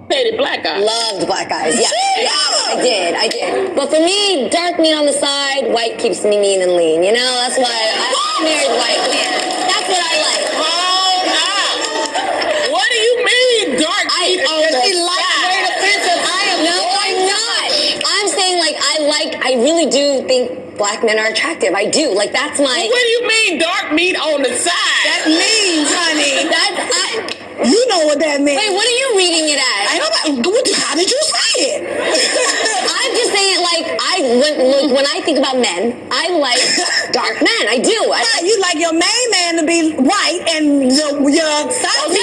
Dated black guys. Loved black guys. Yeah. Yeah, I did. But for me, dark meat on the side, white keeps me mean and lean. You know, that's why I married white man. That's what I like. Hold up. What do you mean, dark meat on the side? Lightweight offensive. No, I'm not. I'm saying, like, I really do think black men are attractive. I do. Like, that's my... What do you mean, dark meat on the side? That means, honey. You know what that means. Wait, what are you reading it as? How did you say it? I'm just saying, like, when I think about men, I like dark men. I do. You like your main man to be white and your side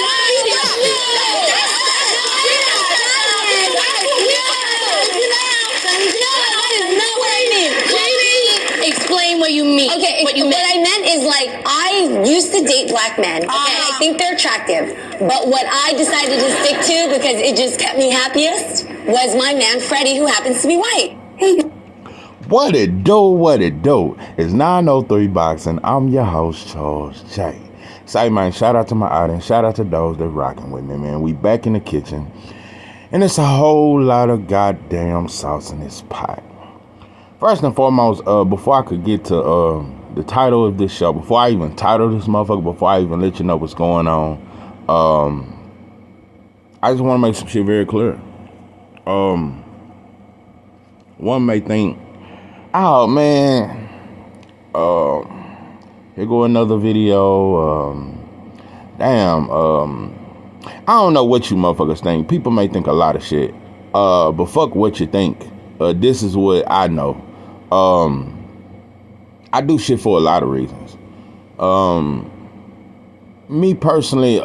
Explain what you mean. Okay, what I meant is, like, I used to date black men. Okay, I think they're attractive. But what I decided to stick to, because it just kept me happiest, was my man Freddie, who happens to be white. What it do? It's 903 Boxing. I'm your host, Charles J. Say, man, shout out to my audience. Shout out to those that rocking with me, man. We back in the kitchen. And it's a whole lot of goddamn sauce in this pot. First and foremost, before I could get to the title of this show, before I even title this motherfucker, before I even let you know what's going on, I just want to make some shit very clear. One may think, oh man, here go another video. I don't know what you motherfuckers think. People may think a lot of shit. But fuck what you think. This is what I know. I do shit for a lot of reasons. Me personally,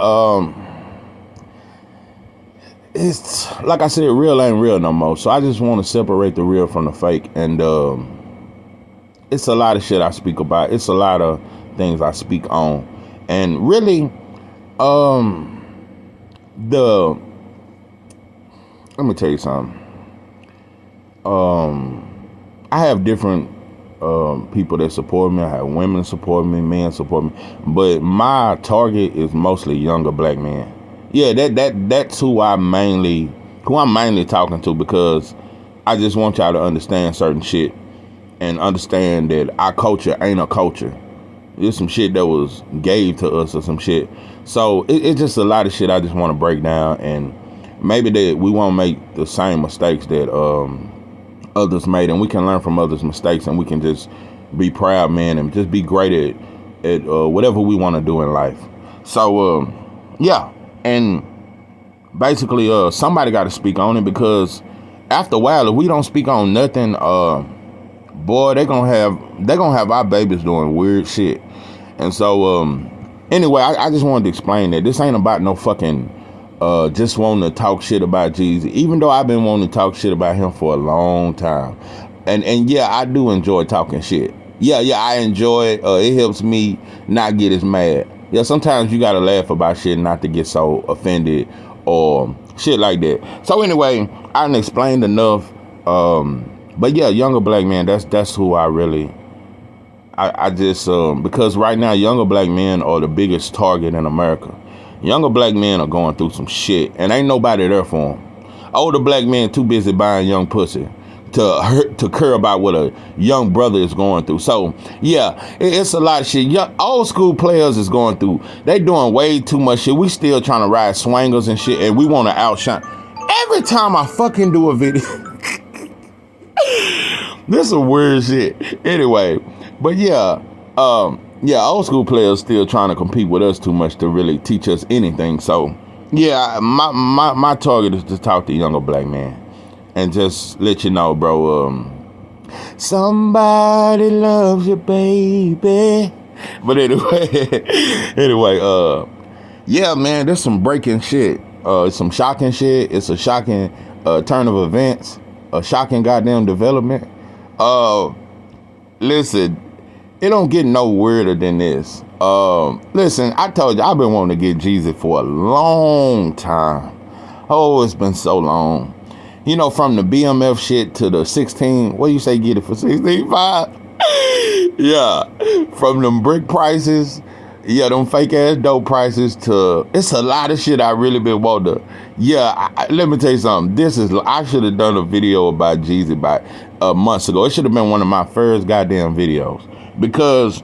it's like I said, real ain't real no more. So I just want to separate the real from the fake. And it's a lot of shit I speak about. It's a lot of things I speak on. And really, let me tell you something. I have different people that support me. I have women support me, men support me, but my target is mostly younger black men. Yeah, that's who I'm mainly talking to, because I just want y'all to understand certain shit and understand that our culture ain't a culture. It's some shit that was gave to us or some shit. So it's just a lot of shit I just want to break down, and maybe that we won't make the same mistakes that others made, and we can learn from others' mistakes, and we can just be proud men and just be great at whatever we want to do in life. So yeah, and basically somebody got to speak on it, because after a while, if we don't speak on nothing, boy, they gonna have our babies doing weird shit. And so anyway, I just wanted to explain that this ain't about no fucking just wanting to talk shit about Jeezy, even though I've been wanting to talk shit about him for a long time. And yeah, I do enjoy talking shit. Yeah, I enjoy it. It helps me not get as mad. Yeah, sometimes you gotta laugh about shit not to get so offended or shit like that. So anyway, I done explained enough. But yeah, younger black man, that's who I just because right now younger black men are the biggest target in America. Younger black men are going through some shit, and ain't nobody there for them. Older black men too busy buying young pussy to care about what a young brother is going through. So yeah, it's a lot of shit. Old school players is going through. They doing way too much shit. We still trying to ride swangers and shit, and we want to outshine. Every time I fucking do a video, this is weird shit. Anyway, but yeah. Yeah, old school players still trying to compete with us too much to really teach us anything. So, yeah, my target is to talk to younger black men and just let you know, bro, somebody loves you, baby. But anyway, yeah, man, there's some breaking shit. It's some shocking shit. It's a shocking turn of events, a shocking goddamn development. Listen. It don't get no weirder than this. Listen, I told you, I've been wanting to get Jeezy for a long time. Oh, it's been so long. You know, from the BMF shit to the 16, what do you say, get it for 16.5? Yeah, from them brick prices Yeah, them fake ass dope prices to it's a lot of shit I really been wanting to. Yeah, let me tell you something. I should have done a video about Jeezy about months ago. It should have been one of my first goddamn videos. Because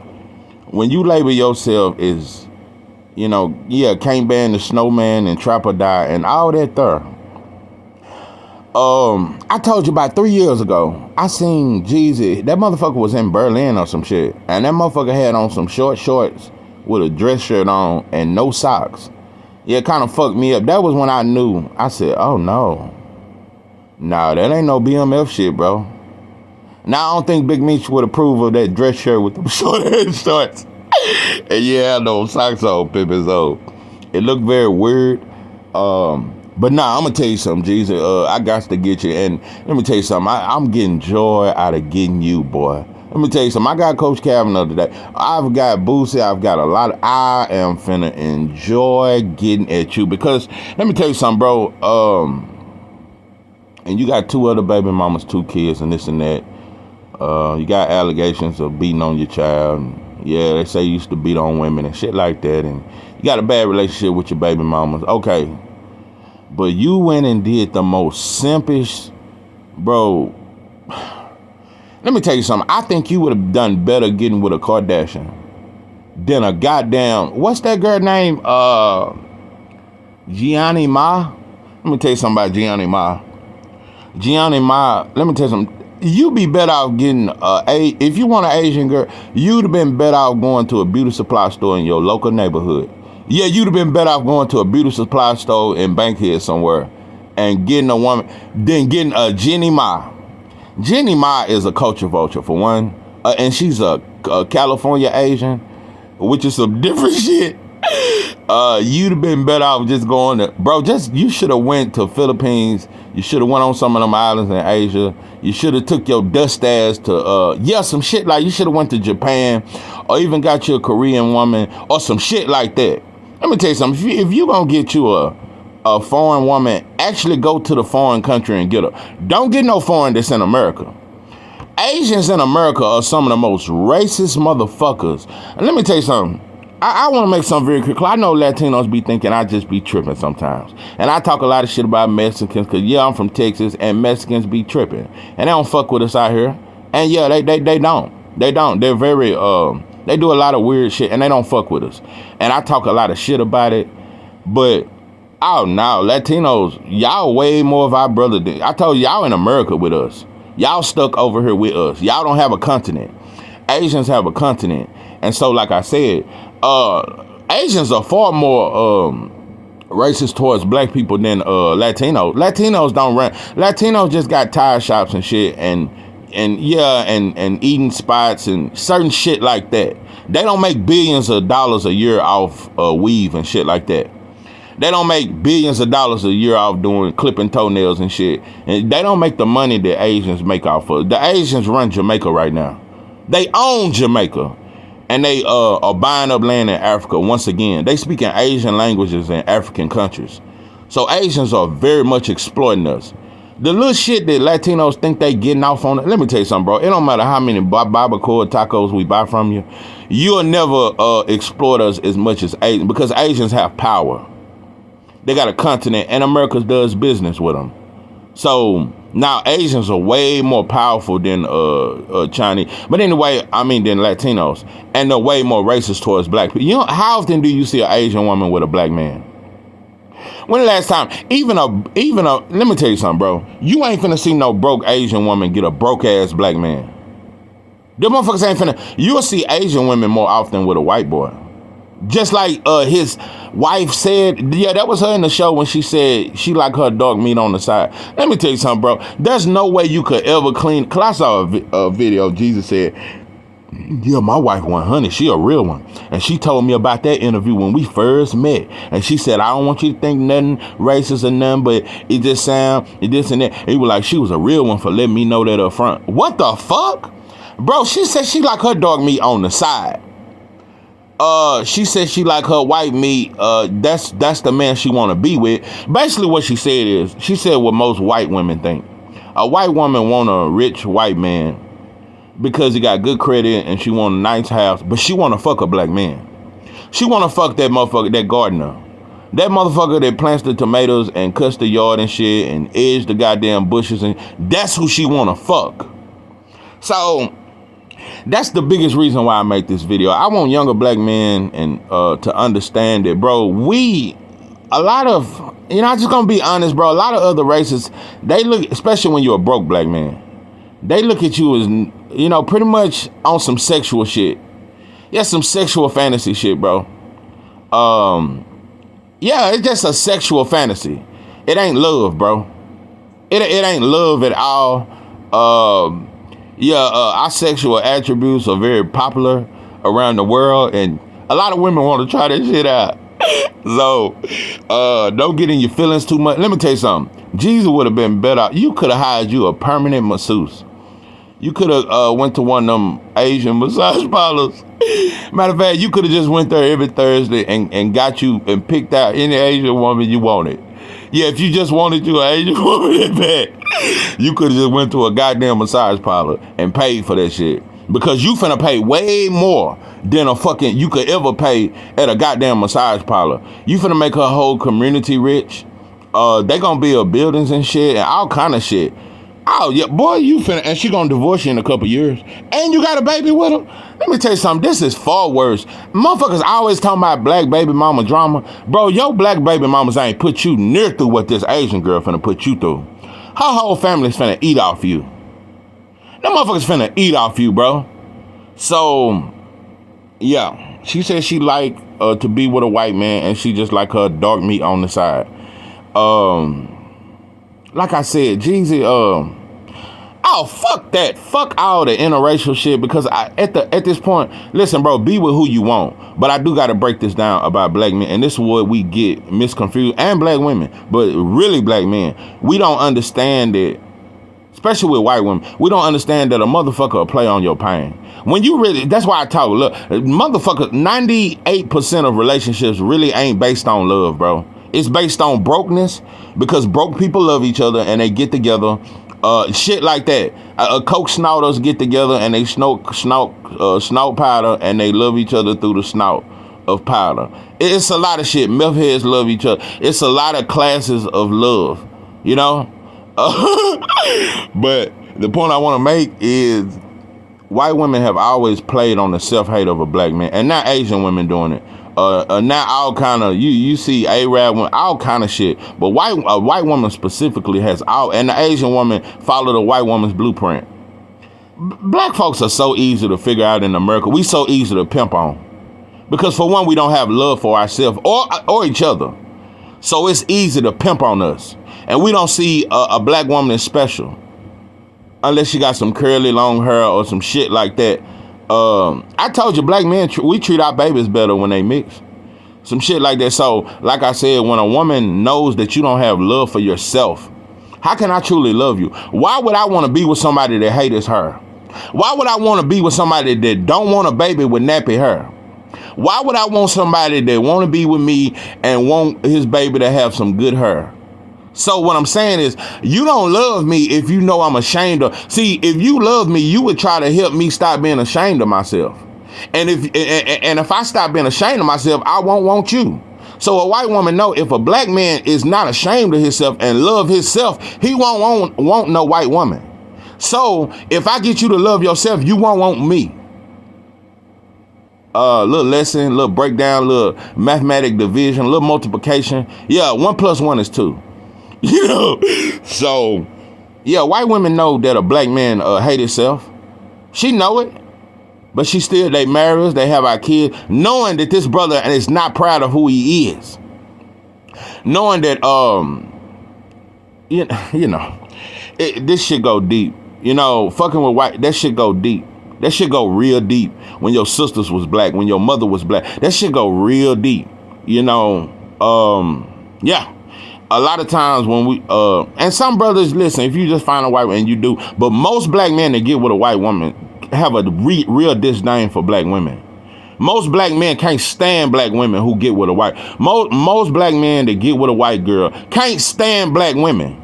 when you label yourself as, can't ban the snowman and trap or die and all that there. I told you about 3 years ago, I seen Jeezy. That motherfucker was in Berlin or some shit. And that motherfucker had on some short shorts with a dress shirt on and no socks. Yeah, it kind of fucked me up. That was when I knew. I said, oh no. Nah, that ain't no BMF shit, bro. Now, I don't think Big Meech would approve of that dress shirt with them short ass shorts. And yeah, no socks on, Pippin. So it looked very weird. But nah, I'm gonna tell you something, Jeezy. I got to get you. And let me tell you something. I'm getting joy out of getting you, boy. Let me tell you something. I got Coach Kavanaugh today. I've got Boosie. I've got a lot. I am finna enjoy getting at you because let me tell you something, bro. And you got 2 other baby mamas, 2 kids, and this and that. You got allegations of beating on your child. And yeah, they say you used to beat on women and shit like that. And you got a bad relationship with your baby mamas. Okay. But you went and did the most simpish, bro. Let me tell you something. I think you would have done better getting with a Kardashian than a goddamn, what's that girl name? Gianni Ma. Let me tell you something about Gianni Ma. Gianni Ma, let me tell you something. You'd be better off getting, if you want an Asian girl, you'd have been better off going to a beauty supply store in your local neighborhood. Yeah, you'd have been better off going to a beauty supply store in Bankhead somewhere and getting a woman than getting a Jenny Ma. Jenny Ma is a culture vulture, for one. And she's a California Asian, which is some different shit. You'd have been better off just going to, bro, you should have went to Philippines. You should have went on some of them islands in Asia. You should have took your dust ass to, some shit like you should have went to Japan or even got you a Korean woman or some shit like that. Let me tell you something. If you gonna get you a foreign woman, actually go to the foreign country and get her. Don't get no foreign that's in America. Asians in America are some of the most racist motherfuckers. And let me tell you something. I want to make something very clear. I know Latinos be thinking I just be tripping sometimes. And I talk a lot of shit about Mexicans because, yeah, I'm from Texas and Mexicans be tripping. And they don't fuck with us out here. And, yeah, they don't. They don't. They're very, they do a lot of weird shit and they don't fuck with us. And I talk a lot of shit about it. But, oh, no, Latinos, y'all way more of our brother than, I told you, y'all in America with us. Y'all stuck over here with us. Y'all don't have a continent. Asians have a continent. And so, like I said, Asians are far more racist towards black people than Latinos. Latinos don't run. Latinos just got tire shops and shit and eating spots and certain shit like that. They don't make billions of dollars a year off weave and shit like that. They don't make billions of dollars a year off doing clipping toenails and shit. And they don't make the money that Asians make off of. The Asians run Jamaica right now. They own Jamaica. And they are buying up land in Africa once again. They speak in Asian languages in African countries. So Asians are very much exploiting us. The little shit that Latinos think they getting off on it. Let me tell you something, bro. It don't matter how many barbacoa tacos we buy from you. You'll never exploit us as much as Asians because Asians have power. They got a continent and America does business with them. So now Asians are way more powerful than Chinese. But anyway, than Latinos. And they're way more racist towards black people. You know, how often do you see an Asian woman with a black man? When the last time, even a, let me tell you something, bro. You ain't finna see no broke Asian woman get a broke ass black man. Them motherfuckers ain't finna, you'll see Asian women more often with a white boy. Just like his wife said, yeah, that was her in the show when she said she like her dog meat on the side. Let me tell you something, bro. There's no way you could ever clean. Cause I saw a video. Jesus said, yeah, my wife 100. She a real one. And she told me about that interview when we first met. And she said, I don't want you to think nothing racist or nothing, but it just sound this and that. He was like, she was a real one for letting me know that up front. What the fuck? Bro, she said she like her dog meat on the side. She said she like her white meat. That's the man she want to be with. Basically what she said is, she said what most white women think. A white woman want a rich white man because he got good credit and she want a nice house, but she want to fuck a black man. She want to fuck that motherfucker, that gardener. That motherfucker that plants the tomatoes and cuts the yard and shit and edge the goddamn bushes, and that's who she want to fuck. So that's the biggest reason why I make this video. I want younger black men and to understand that, bro, a lot of, I'm just gonna be honest, bro, a lot of other races, they look, especially when you're a broke black man, they look at you as, pretty much on some sexual shit. Yeah, some sexual fantasy shit, bro. Yeah, it's just a sexual fantasy. It ain't love, bro. It ain't love at all. Our sexual attributes are very popular around the world, and a lot of women want to try that shit out. So, don't get in your feelings too much. Let me tell you something. Jeezy would have been better. You could have hired you a permanent masseuse. You could have went to one of them Asian massage parlors. Matter of fact, you could have just went there every Thursday and got you and picked out any Asian woman you wanted. Yeah, if you just wanted you an Asian woman that bad, you could have just went to a goddamn massage parlor and paid for that shit. Because you finna pay way more than you could ever pay at a goddamn massage parlor. You finna make her whole community rich. They gonna build buildings and shit and all kind of shit. Oh, yeah, boy, and she gonna divorce you in a couple years. And you got a baby with her? Let me tell you something, this is far worse. Motherfuckers always talking about black baby mama drama. Bro, your black baby mamas ain't put you near through what this Asian girl finna put you through. Her whole family's finna eat off you. Them motherfuckers finna eat off you, bro. So, yeah, she said she like to be with a white man, and she just like her dark meat on the side. Like I said, Jeezy, fuck that. Fuck all the interracial shit, because at this point, listen, bro, be with who you want. But I do got to break this down about black men, and this is what we get misconfused, and black women, but really black men. We don't understand that, especially with white women, we don't understand that a motherfucker will play on your pain. When you really, that's why I talk, look, motherfucker, 98% of relationships really ain't based on love, bro. It's based on brokenness, because broke people love each other and they get together. Shit like that. Coke snorters get together and they snort powder, and they love each other through the snort of powder. It's a lot of shit. Meth heads love each other. It's a lot of classes of love, But the point I want to make is white women have always played on the self-hate of a black man, and not Asian women doing it. Not all kind of, you see Arab women, all kind of shit, but a white woman specifically has all, and the Asian woman follow the white woman's blueprint. Black folks are so easy to figure out in America. We so easy to pimp on, because for one, we don't have love for ourselves or each other, so it's easy to pimp on us, and we don't see a black woman as special unless she got some curly long hair or some shit like that. I told you, black men, we treat our babies better when they mix. Some shit like that. So, like I said, when a woman knows that you don't have love for yourself, how can I truly love you? Why would I want to be with somebody that hates her? Why would I want to be with somebody that don't want a baby with nappy hair? Why would I want somebody that want to be with me and want his baby to have some good hair? So what I'm saying is, you don't love me if you know I'm ashamed of. See, if you love me, you would try to help me stop being ashamed of myself. And if I stop being ashamed of myself, I won't want you. So a white woman know, if a black man is not ashamed of himself and love himself, he won't want no white woman. So if I get you to love yourself, you won't want me. Little lesson, little breakdown, little mathematic division, little multiplication. Yeah, 1 + 1 is 2. So yeah, white women know that a black man hate himself. She know it, but they marry us, they have our kids, knowing that this brother is not proud of who he is, knowing that this shit go deep. Fucking with white, that shit go deep. That shit go real deep. When your sisters was black, when your mother was black, that shit go real deep. Yeah. A lot of times when we, and some brothers, listen, if you just find a white woman, and you do, but most black men that get with a white woman have a real disdain for black women. Most black men can't stand black women who get with a white. Most black men that get with a white girl can't stand black women.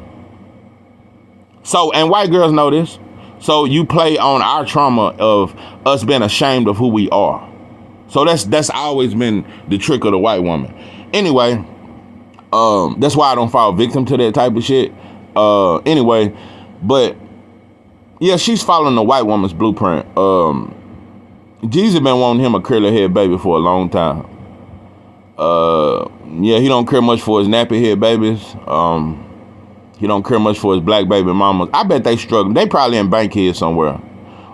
So, and white girls know this. So you play on our trauma of us being ashamed of who we are. So that's always been the trick of the white woman. Anyway, that's why I don't fall victim to that type of shit. Anyway, but yeah, she's following the white woman's blueprint. Jeezy been wanting him a curly head baby for a long time. Yeah, he don't care much for his nappy head babies. He don't care much for his black baby mamas. I bet they struggle. They probably in Bankhead somewhere.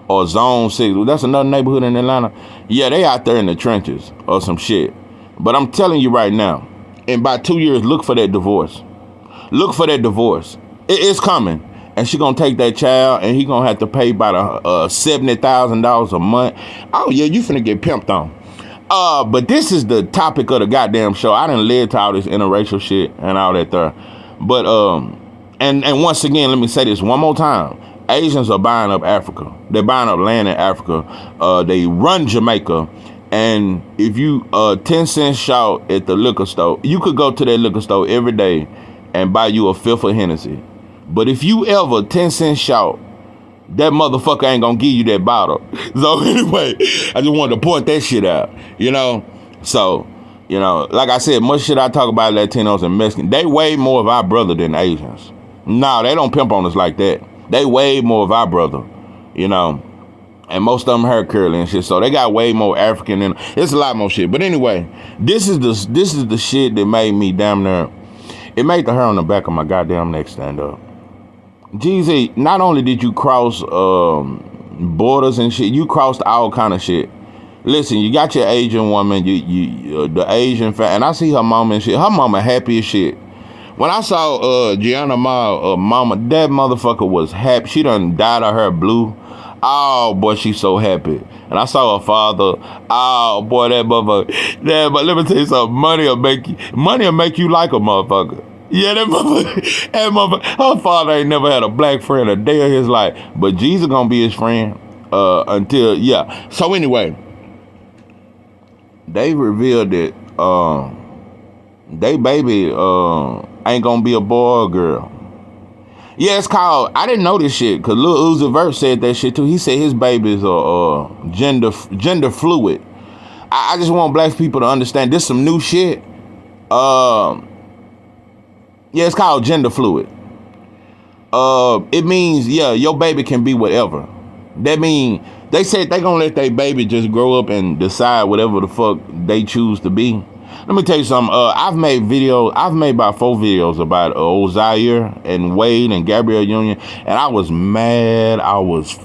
Or Zone 6. That's another neighborhood in Atlanta. Yeah, they out there in the trenches or some shit. But I'm telling you right now, in about 2 years, look for that divorce. Look for that divorce. It's coming. And she gonna take that child and he gonna have to pay about $70,000 a month. Oh yeah, you finna get pimped on. But this is the topic of the goddamn show. I done led to all this interracial shit and all that there. But and once again, let me say this one more time. Asians are buying up Africa. They're buying up land in Africa. They run Jamaica. And if you 10 cents short at the liquor store, you could go to that liquor store every day and buy you a fifth of Hennessy. But if you ever 10 cents short, that motherfucker ain't gonna give you that bottle. So anyway, I just wanted to point that shit out, you know? So, you know, like I said, much shit I talk about Latinos and Mexicans, they way more of our brother than Asians. No, they don't pimp on us like that. They way more of our brother, you know? And most of them hair curly and shit, so they got way more African in. It's a lot more shit. But anyway, this is the shit that made me damn near. It made the hair on the back of my goddamn neck stand up. Jeezy, not only did you cross borders and shit, you crossed all kind of shit. Listen, you got your Asian woman, the Asian and I see her mama and shit. Her mama happy as shit. When I saw Gianna Ma, mama, that motherfucker was happy. She done dyed her hair blue. Oh boy, she's so happy. And I saw her father. Oh boy, that motherfucker. Yeah, but let me tell you something. Money will make you like a motherfucker. Yeah, that motherfucker. Her father ain't never had a black friend a day of his life. But Jesus gonna be his friend until, yeah. So anyway, they revealed that they baby ain't gonna be a boy or girl. Yeah, it's called, I didn't know this shit, because Lil Uzi Vert said that shit too. He said his babies are gender fluid. I just want black people to understand this some new shit. Yeah, it's called gender fluid. It means, yeah, your baby can be whatever. That mean, they said they gonna let their baby just grow up and decide whatever the fuck they choose to be. Let me tell you something. I've made about 4 videos about old Zaire and Wade and Gabrielle Union, and I was mad. I was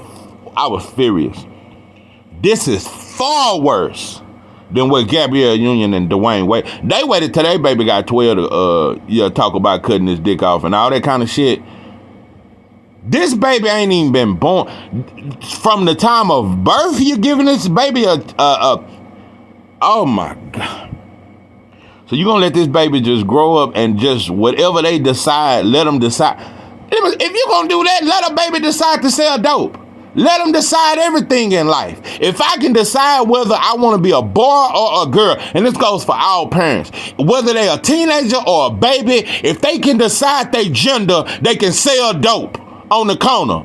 furious. This is far worse than what Gabrielle Union and Dwayne Wade. They waited till their baby got 12 to talk about cutting his dick off and all that kind of shit. This baby ain't even been born. From the time of birth, you're giving this baby oh my God. So you gonna let this baby just grow up and just whatever they decide, let them decide. If you're gonna do that, let a baby decide to sell dope. Let them decide everything in life. If I can decide whether I want to be a boy or a girl, and this goes for all parents, whether they're a teenager or a baby, if they can decide their gender, they can sell dope on the corner.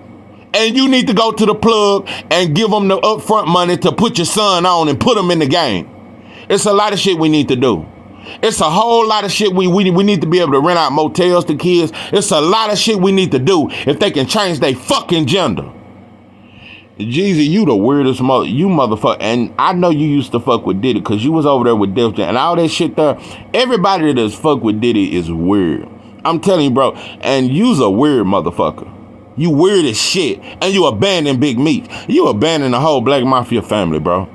And you need to go to the plug and give them the upfront money to put your son on and put him in the game. It's a lot of shit we need to do. It's a whole lot of shit we need to be able to rent out motels to kids. It's a lot of shit we need to do if they can change their fucking gender. Jeezy, you the weirdest motherfucker. And I know you used to fuck with Diddy because you was over there with Def Jam and all that shit there. Everybody that's fuck with Diddy is weird. I'm telling you, bro. And you's a weird motherfucker. You weird as shit. And you abandoned Big Meat. You abandoned the whole Black Mafia family, bro.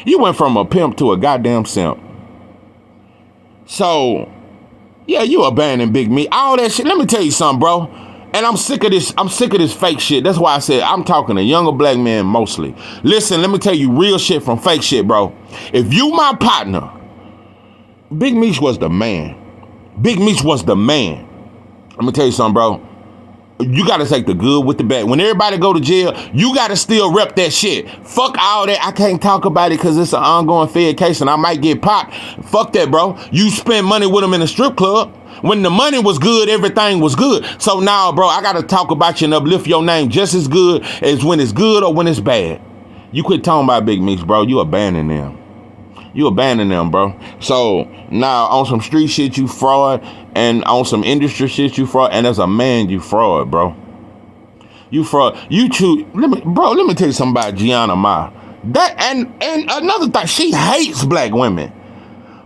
You went from a pimp to a goddamn simp. So, yeah, you abandoned Big Meat. All that shit. Let me tell you something, bro. And I'm sick of this fake shit. That's why I said I'm talking to younger black men mostly. Listen, let me tell you real shit from fake shit, bro. If you my partner, Big Meat was the man. Big Meat was the man. Let me tell you something, bro. You got to take the good with the bad. When everybody go to jail, you got to still rep that shit. Fuck all that. I can't talk about it because it's an ongoing Fed case and I might get popped. Fuck that, bro. You spend money with them in the strip club. When the money was good, everything was good. So now, bro, I got to talk about you and uplift your name just as good as when it's good or when it's bad. You quit talking about Big Meats, bro. You abandon them. You abandon them, bro. So now on some street shit, you fraud, and on some industry shit, you fraud, and as a man, you fraud, bro. You fraud. You choose. Let me tell you something about Gianna Ma. That and another thing, she hates black women,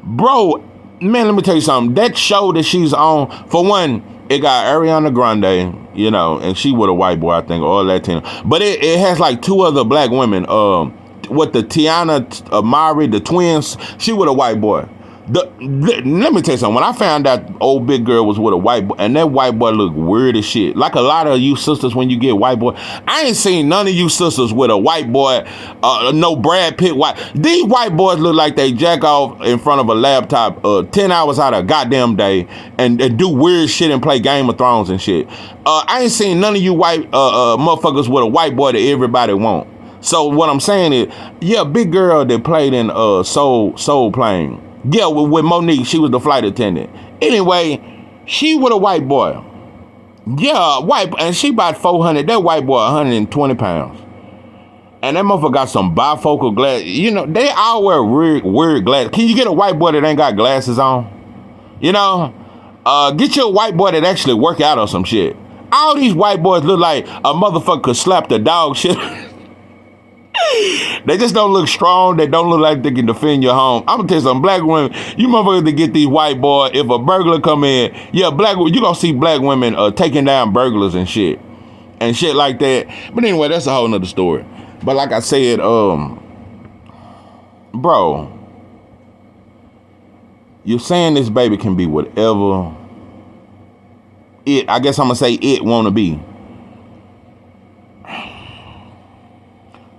bro. Man, let me tell you something. That show that she's on, for one, it got Ariana Grande, you know, and she with a white boy, I think, or Latino. But it has like two other black women. With the Tiana Mari, the twins, she with a white boy. Let me tell you something. When I found out old big girl was with a white boy, and that white boy looked weird as shit. Like a lot of you sisters, when you get white boy, I ain't seen none of you sisters with a white boy, no Brad Pitt white. These white boys look like they jack off in front of a laptop 10 hours out of a goddamn day and do weird shit and play Game of Thrones and shit. I ain't seen none of you white motherfuckers with a white boy that everybody want. So what I'm saying is, yeah, big girl that played in Soul Plane. Yeah, with Monique, she was the flight attendant. Anyway, she with a white boy. Yeah, white, and she about 400. That white boy 120 pounds. And that motherfucker got some bifocal glasses. You know, they all wear weird glasses. Can you get a white boy that ain't got glasses on? You know? Get you a white boy that actually work out or some shit. All these white boys look like a motherfucker could slap the dog shit. They just don't look strong. They don't look like they can defend your home. I'm gonna tell you something. Black women, you motherfuckers to get these white boys. If a burglar come in, yeah, you gonna see black women taking down burglars and shit like that. But anyway, that's a whole nother story. But like I said, bro, you're saying this baby can be whatever I guess I'm gonna say it wanna be.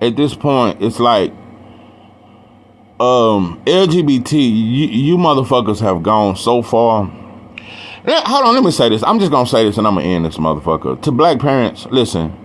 At this point, it's like LGBT, you motherfuckers have gone so far. Hold on, let me say this. I'm just gonna say this and I'm gonna end this motherfucker. To black parents, listen,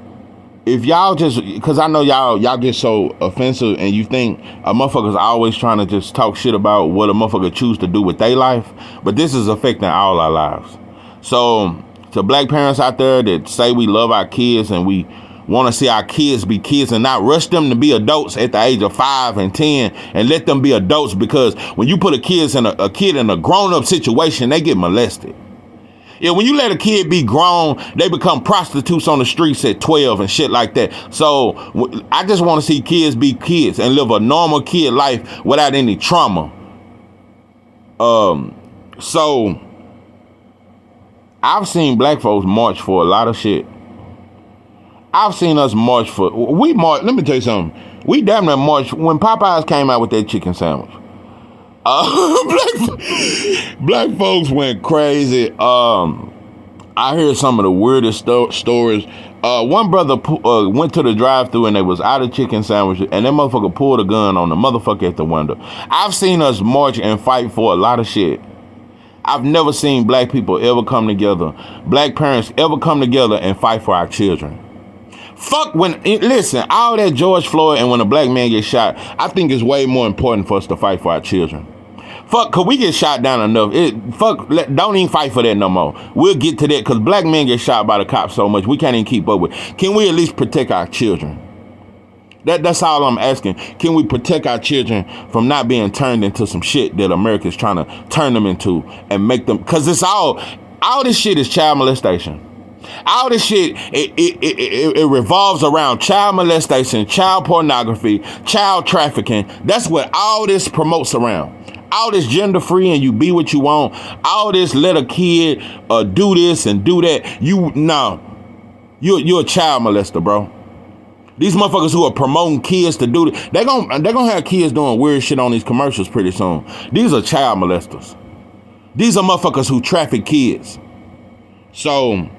if y'all just, cause I know y'all get so offensive and you think a motherfucker's always trying to just talk shit about what a motherfucker choose to do with their life, but this is affecting all our lives. So to black parents out there that say we love our kids and we want to see our kids be kids and not rush them to be adults at the age of 5 and 10 and let them be adults, because when you put a kid in a grown-up situation, they get molested. Yeah, when you let a kid be grown, they become prostitutes on the streets at 12 and shit like that. So I just want to see kids be kids and live a normal kid life without any trauma. So I've seen black folks march for a lot of shit. I've seen us march let me tell you something. We damn near marched when Popeyes came out with that chicken sandwich. Black folks went crazy. I heard some of the weirdest stories. One brother went to the drive-thru and they was out of chicken sandwiches, and that motherfucker pulled a gun on the motherfucker at the window. I've seen us march and fight for a lot of shit. I've never seen black people ever come together, black parents ever come together and fight for our children. Fuck listen, all that George Floyd and when a black man gets shot, I think it's way more important for us to fight for our children. Fuck, cause we get shot down enough. Don't even fight for that no more. We'll get to that, cause black men get shot by the cops so much we can't even keep up with. Can we at least protect our children? That's all I'm asking. Can we protect our children from not being turned into some shit that America's trying to turn them into and make them? Cause it's all this shit is child molestation. All this shit, it revolves around child molestation, child pornography, child trafficking. That's what all this promotes around. All this gender free and you be what you want. All this let a kid do this and do that. You're a child molester, bro. These motherfuckers who are promoting kids to do this, they're gonna have kids doing weird shit on these commercials pretty soon. These are child molesters. These are motherfuckers who traffic kids. So,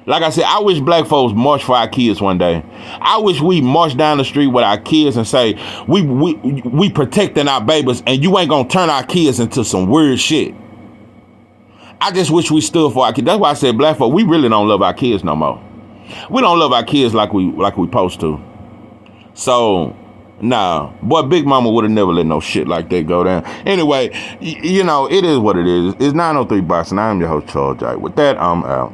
like I said, I wish black folks march for our kids one day. I wish we march down the street with our kids and say, we protecting our babies and you ain't gonna turn our kids into some weird shit. I just wish we stood for our kids. That's why I said black folks, we really don't love our kids no more. We don't love our kids like we supposed to. So, nah, boy, Big Mama would have never let no shit like that go down. Anyway, it is what it is. It's 903 Box and I am your host, Charles J. With that, I'm out.